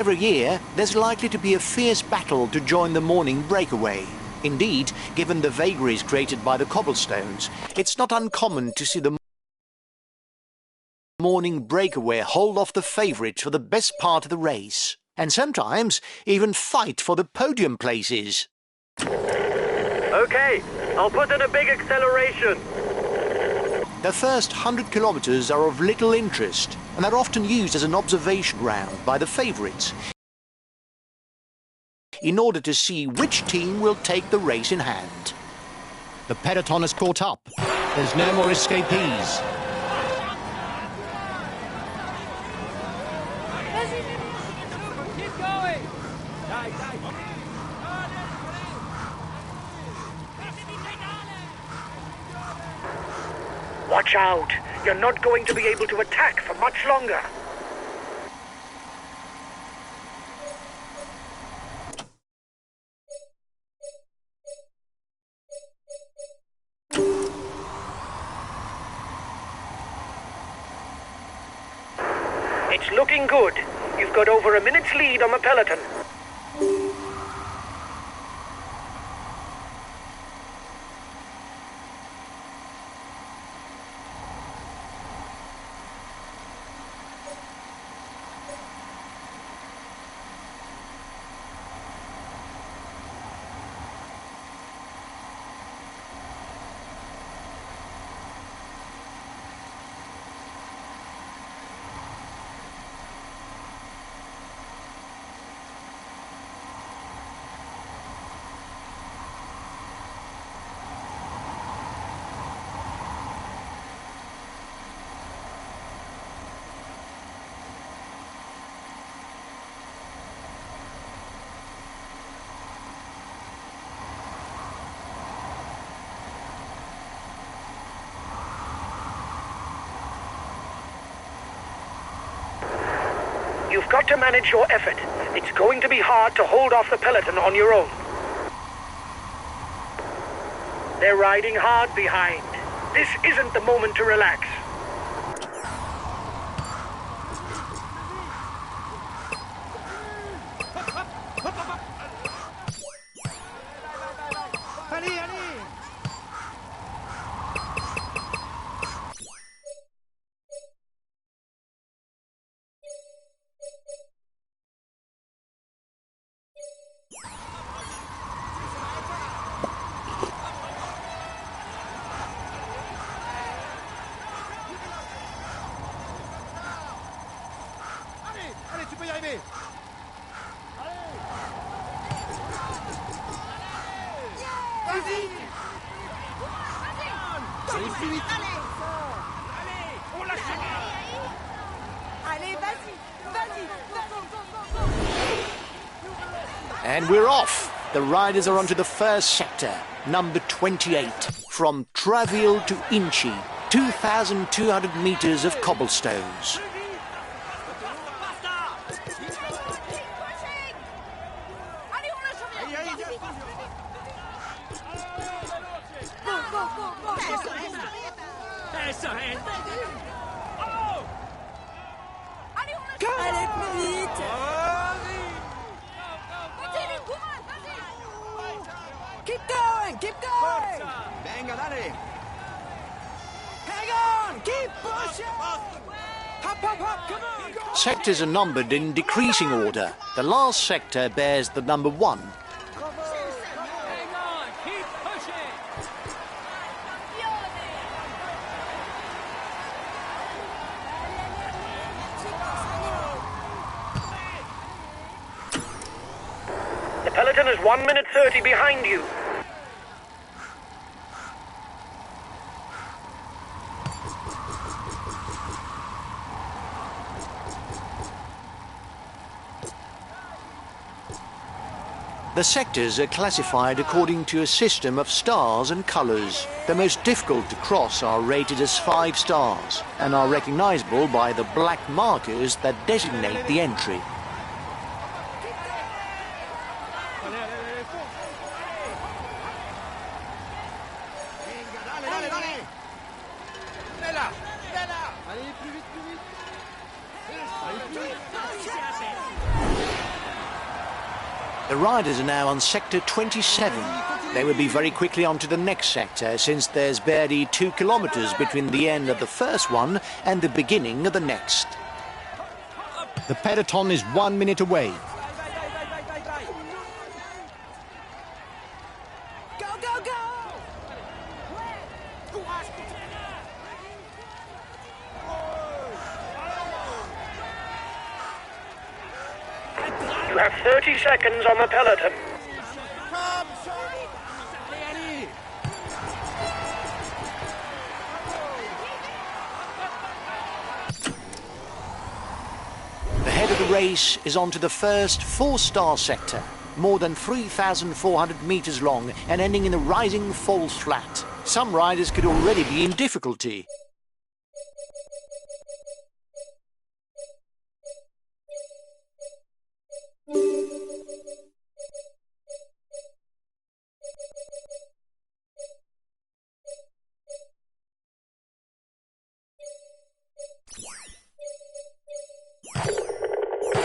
Every year, there's likely to be a fierce battle to join the morning breakaway. Indeed, given the vagaries created by the cobblestones, it's not uncommon to see the morning breakaway hold off the favourites for the best part of the race, and sometimes even fight for the podium places. Okay, I'll put in a big acceleration. The first 100 kilometres are of little interest, and are often used as an observation ground by the favourites in order to see which team will take the race in hand. The peloton has caught up. There's no more escapees. Keep going! Watch out! You're not going to be able to attack for much longer. It's looking good. You've got over a minute's lead on the peloton. You've got to manage your effort. It's going to be hard to hold off the peloton on your own. They're riding hard behind. This isn't the moment to relax. And we're off. The riders are onto the first sector, number 28, from Traville to Inchy, 2,200 metres of cobblestones. Keep going! Keep going! Venga, dale! Hang on! Keep pushing! Hop, hop, hop! Come on! Go on. Sectors are numbered in decreasing order. The last sector bears the number 1. Hang on! Keep pushing! The peloton is 1 minute 30 behind you. The sectors are classified according to a system of stars and colours. The most difficult to cross are rated as 5 stars and are recognisable by the black markers that designate the entry. The riders are now on sector 27. They will be very quickly on to the next sector, since there's barely 2 kilometers between the end of the first one and the beginning of the next. The peloton is 1 minute away. Go, go, go! You have 30 seconds on the peloton. The head of the race is on to the first 4-star sector, more than 3,400 meters long and ending in a rising falls flat. Some riders could already be in difficulty.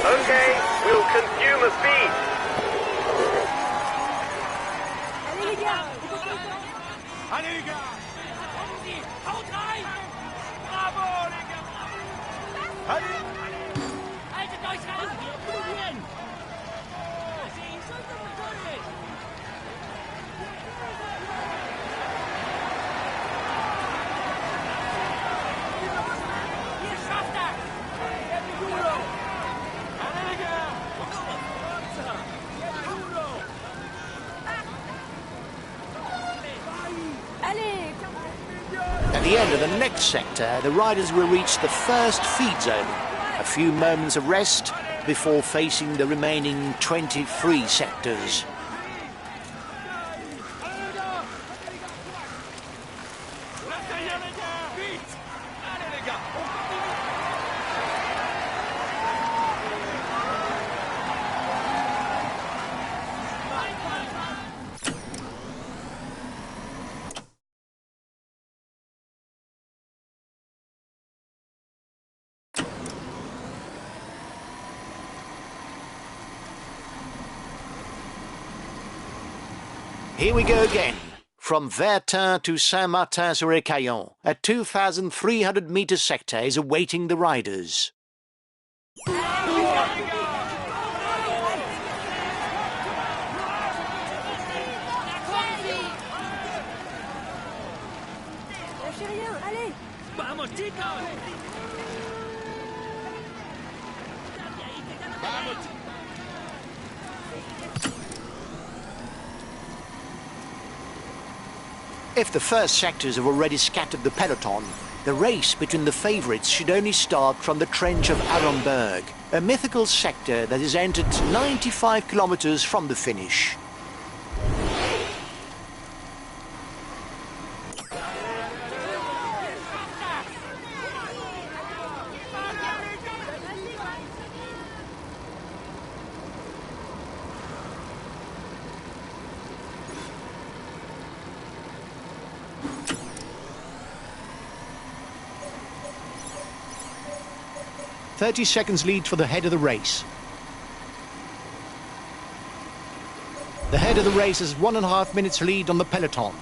Okay, we'll consume a feed. Allez les gars! Allez les gars! Bravo les gars! Allez! Haltet euch ran! Probieren! Ihr schafft das! Allez les gars! Allez! At the end of the next sector, the riders will reach the first feed zone. A few moments of rest before facing the remaining 23 sectors. Derrière les gars! Vite! Allez les gars! Here we go again. From Vertin to Saint-Martin-sur-Écaillon, a 2,300 meter sector is awaiting the riders. Lâchez rien, allez! Vamos, chicos! If the first sectors have already scattered the peloton, the race between the favourites should only start from the trench of Arenberg, a mythical sector that is entered 95 kilometers from the finish. "30 seconds lead for the head of the race. The head of the race has 1.5 minutes lead on the peloton.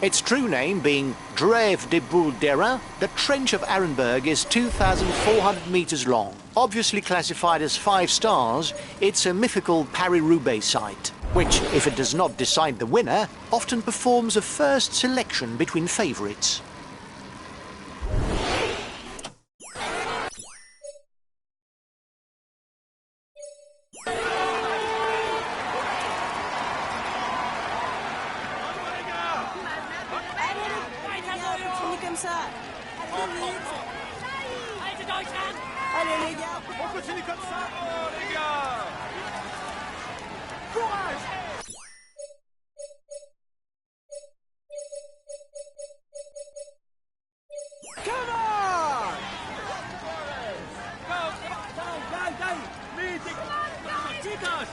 Its true name being Drève des Boules d'Airain, the trench of Arenberg is 2,400 meters long. Obviously classified as 5 stars, it's a mythical Paris-Roubaix site, which, if it does not decide the winner, often performs a first selection between favourites. Continuez comme ça! Allez vite! Haltet euch ran! Allez les gars! On continue comme ça! Oh les gars! Courage! Come on! Dai! Vite! Vamos, chicos!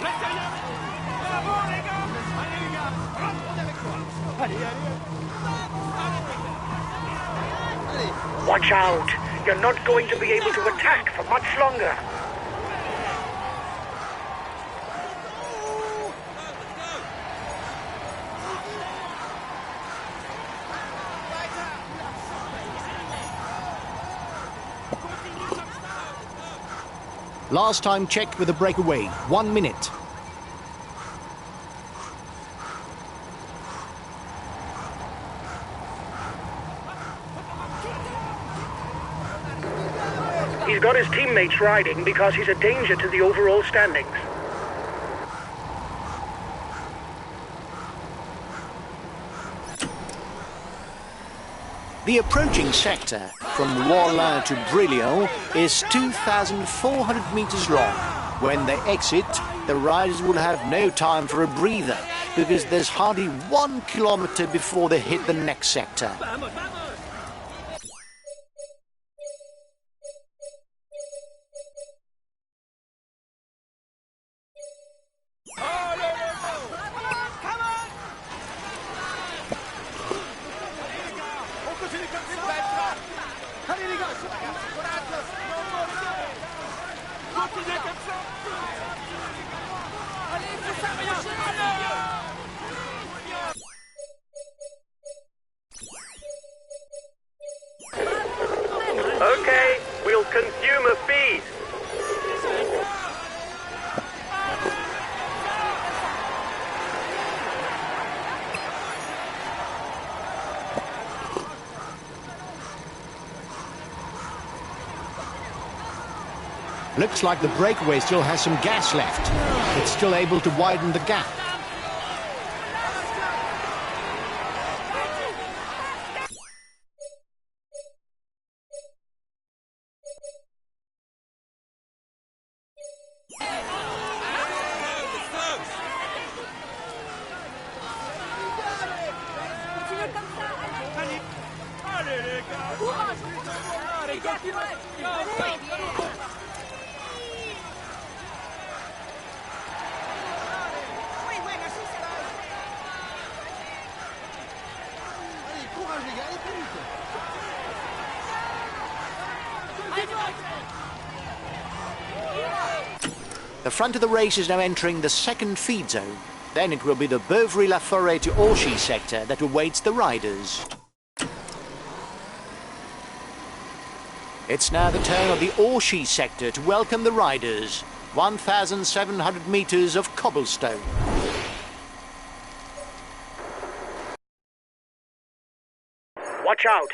Reste derrière! Bravo les gars! Allez les gars! Rentrez avec Watch out! You're not going to be able to attack for much longer. Last time checked with a breakaway, 1 minute. He's got his teammates riding because he's a danger to the overall standings. The approaching sector from Warlin to Brillion is 2,400 meters long. When they exit, the riders will have no time for a breather because there's hardly 1 kilometer before they hit the next sector. Vamos, vamos. Allez les gars, coraggio, non morire. Continuez comme ça. Allez, c'est ça, Okay, we'll consume a feed. Looks like the breakaway still has some gas left. It's still able to widen the gap. The front of the race is now entering the second feed zone. Then it will be the Beuvry-la-Forêt to Orchy sector that awaits the riders. It's now the turn of the Orchy sector to welcome the riders. 1,700 meters of cobblestone. Watch out.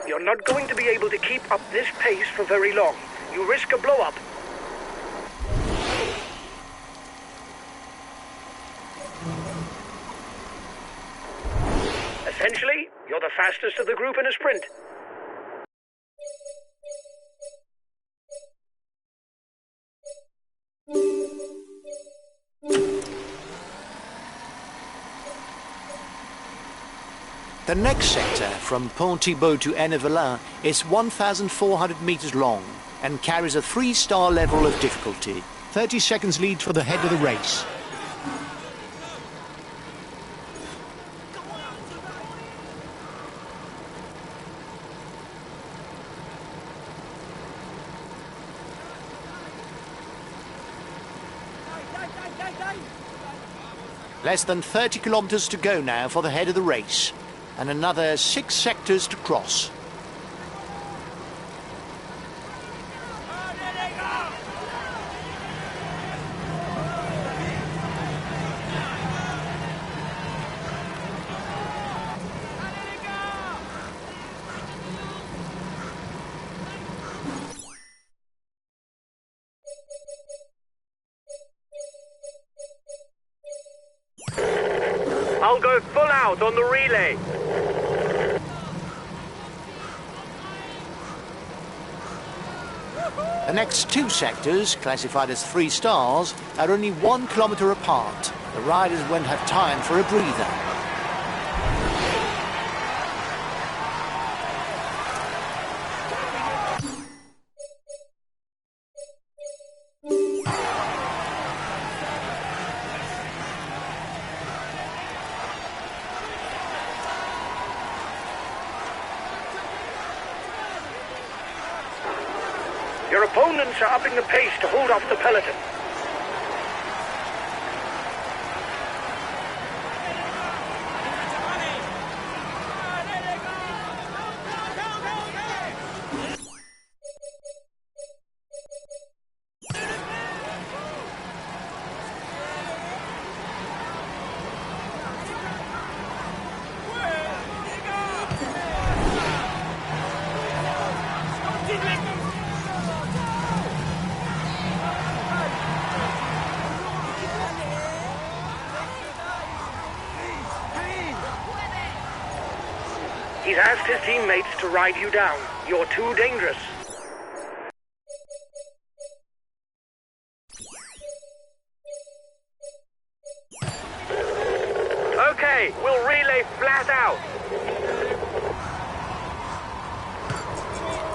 You're not going to be able to keep up this pace for very long. You risk a blow-up. Essentially, you're the fastest of the group in a sprint. The next sector, from Pont-Thibault to Ennevelin, is 1,400 meters long and carries a 3-star level of difficulty. 30 seconds lead for the head of the race. Less than 30 kilometers to go now for the head of the race, and another 6 sectors to cross. I'll go full out on the relay. The next 2 sectors, classified as 3 stars, are only 1 kilometer apart. The riders won't have time for a breather. Your opponents are upping the pace to hold off the peloton. He's asked his teammates to ride you down. You're too dangerous. Okay, we'll relay flat out.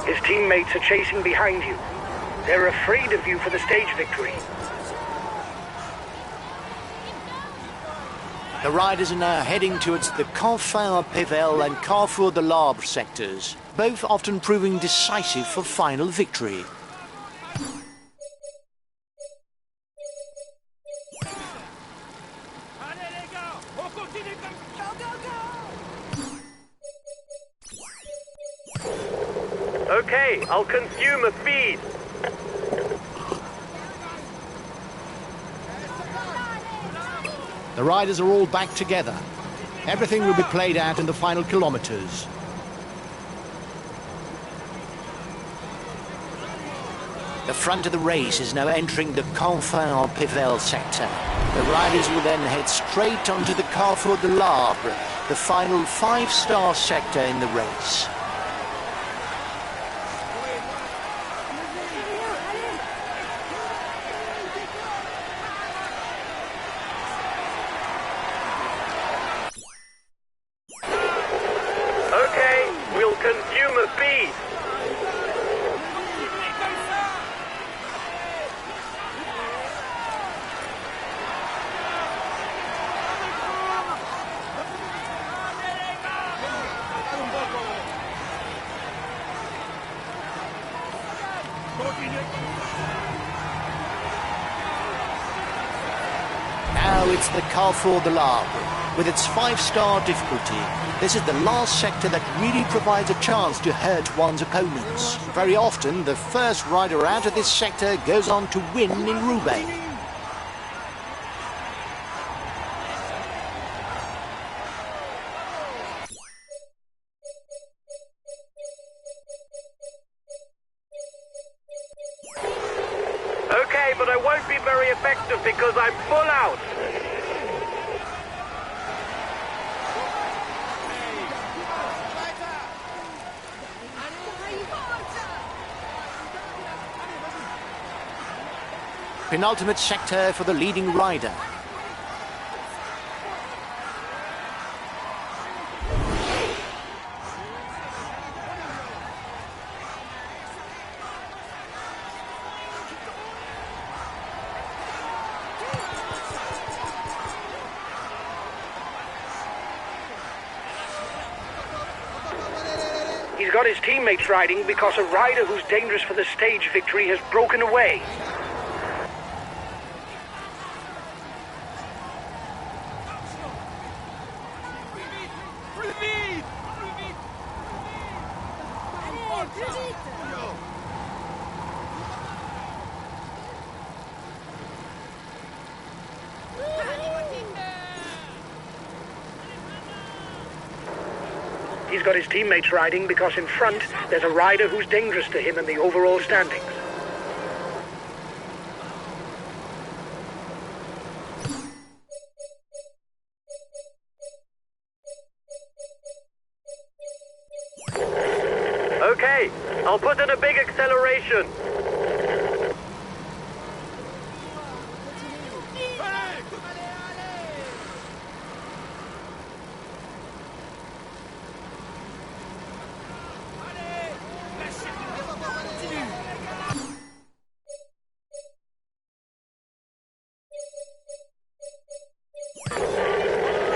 His teammates are chasing behind you. They're afraid of you for the stage victory. The riders are now heading towards the Confins-Pével and Carrefour-de-l'Arbre sectors, both often proving decisive for final victory. Okay, I'll consume a feed. The riders are all back together. Everything will be played out in the final kilometers. The front of the race is now entering the Confins-Pével sector. The riders will then head straight onto the Carrefour-de-l'Arbre, the final 5-star sector in the race. Okay, we'll consume a feed. Now it's the Carrefour-de-l'Arbre. With its 5-star difficulty, this is the last sector that really provides a chance to hurt one's opponents. Very often, the first rider out of this sector goes on to win in roubaix. Okay, but I won't be very effective because I'm full out. Penultimate sector for the leading rider. He's got his teammates riding because a rider who's dangerous for the stage victory has broken away. He's got his teammates riding because in front there's a rider who's dangerous to him in the overall standings. Okay, I'll put in a big acceleration.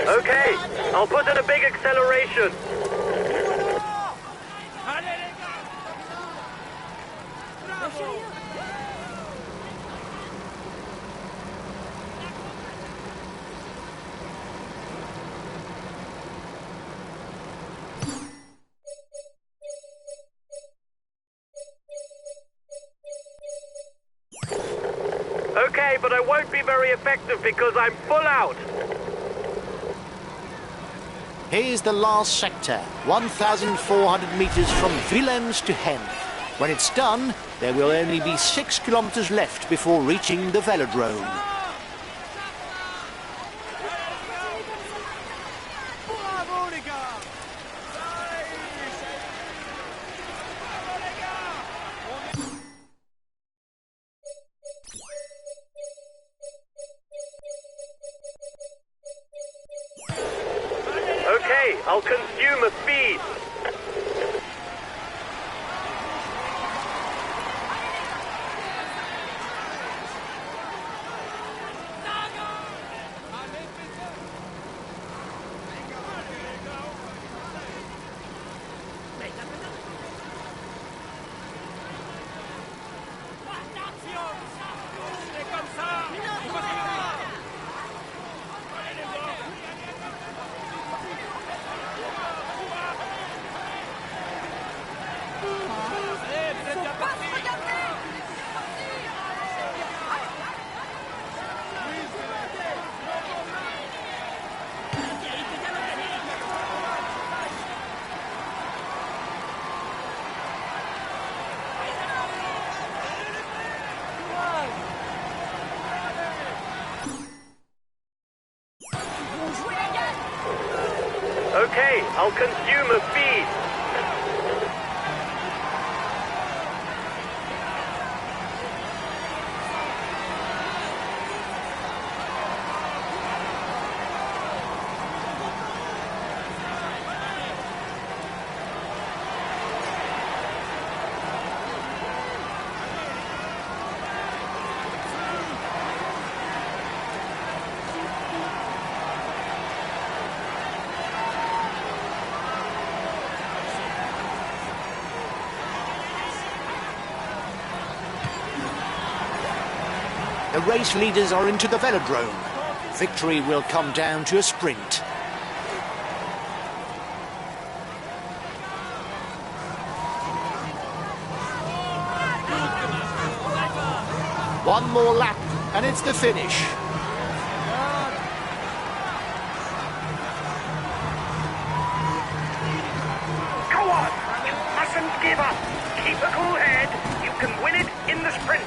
Okay, I'll put in a big acceleration. Okay, but I won't be very effective because I'm full out. Here's the last sector, 1,400 metres from Willems to Hen. When it's done, there will only be 6 kilometres left before reaching the velodrome. Bravo, les gars! Okay, I'll consume a feed. Okay, I'll consume a feed. The race leaders are into the velodrome. Victory will come down to a sprint. One more lap and it's the finish. Go on! You mustn't give up! Keep a cool head. You can win it in the sprint.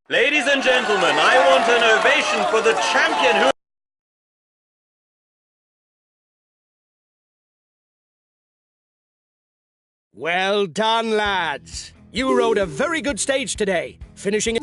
Ladies and gentlemen, I want an ovation for the champion who... Well done, lads. You rode a very good stage today, finishing...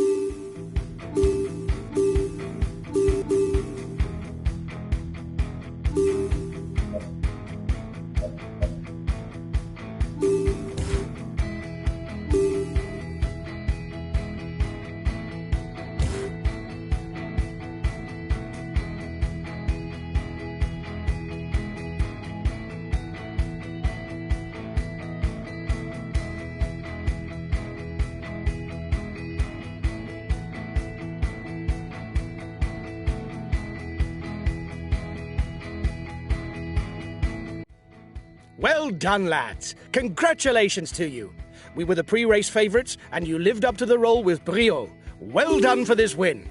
Well done, lads. Congratulations to you. We were the pre-race favourites, and you lived up to the role with brio. Well done for this win.